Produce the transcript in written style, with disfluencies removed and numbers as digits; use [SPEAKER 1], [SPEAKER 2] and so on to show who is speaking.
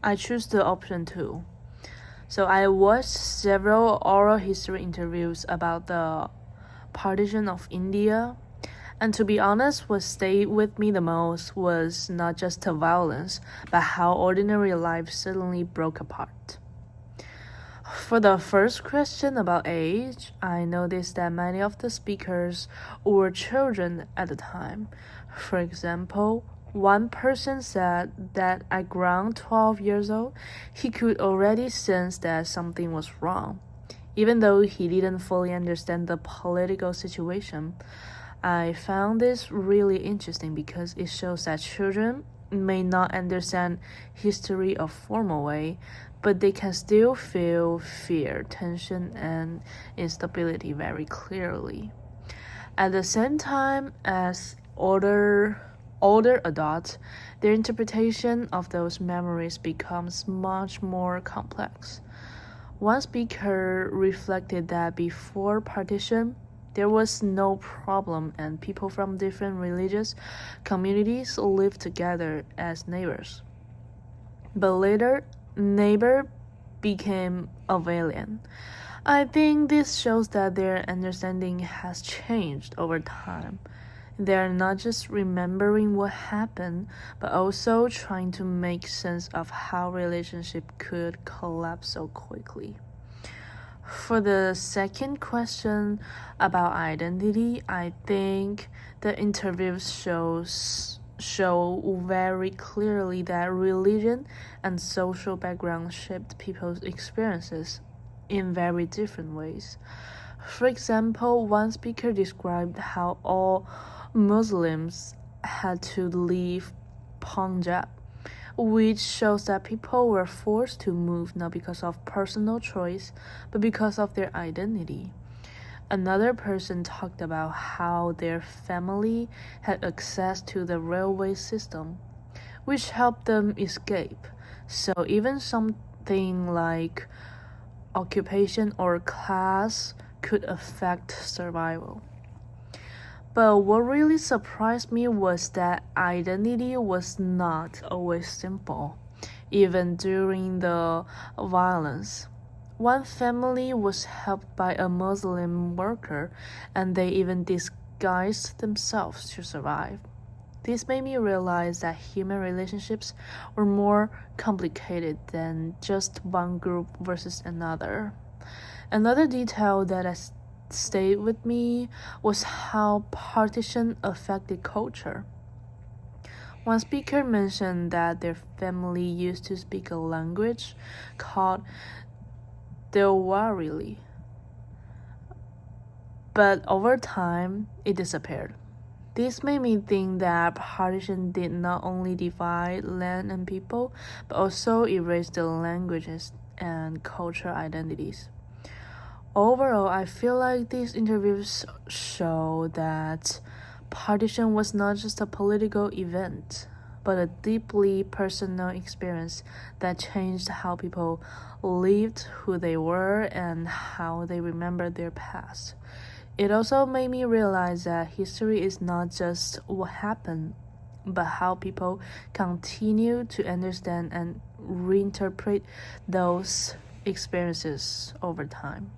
[SPEAKER 1] I choose the option 2. So I watched several oral history interviews about the partition of India. And to be honest, what stayed with me the most was not just the violence, but how ordinary life suddenly broke apart. For the first question about age, I noticed that many of the speakers were children at the time. For example, one person said that at around 12 years old, he could already sense that something was wrong, even though he didn't fully understand the political situation. I found this really interesting because it shows that children may not understand history a formal way, but they can still feel fear, tension, and instability very clearly. At the same time as older adults, their interpretation of those memories becomes much more complex. One speaker reflected that before partition, there was no problem and people from different religious communities lived together as neighbors. But later, neighbor became a villain. I think this shows that their understanding has changed over time. They are not just remembering what happened, but also trying to make sense of how relationship could collapse so quickly. For the second question about identity, I think the interviews show very clearly that religion and social background shaped people's experiences in very different ways. For example, one speaker described how all Muslims had to leave Punjab, which shows that people were forced to move not because of personal choice, but because of their identity. Another person talked about how their family had access to the railway system, which helped them escape. So even something like occupation or class could affect survival. But what really surprised me was that identity was not always simple, even during the violence. One family was helped by a Muslim worker, and they even disguised themselves to survive. This made me realize that human relationships were more complicated than just one group versus another. Another detail that has stayed with me was how partition affected culture. One speaker mentioned that their family used to speak a language called Dewarili, but over time it disappeared. This made me think that partition did not only divide land and people, but also erase the languages and cultural identities. Overall, I feel like these interviews show that partition was not just a political event, but a deeply personal experience that changed how people lived, who they were, and how they remembered their past. It also made me realize that history is not just what happened, but how people continue to understand and reinterpret those experiences over time.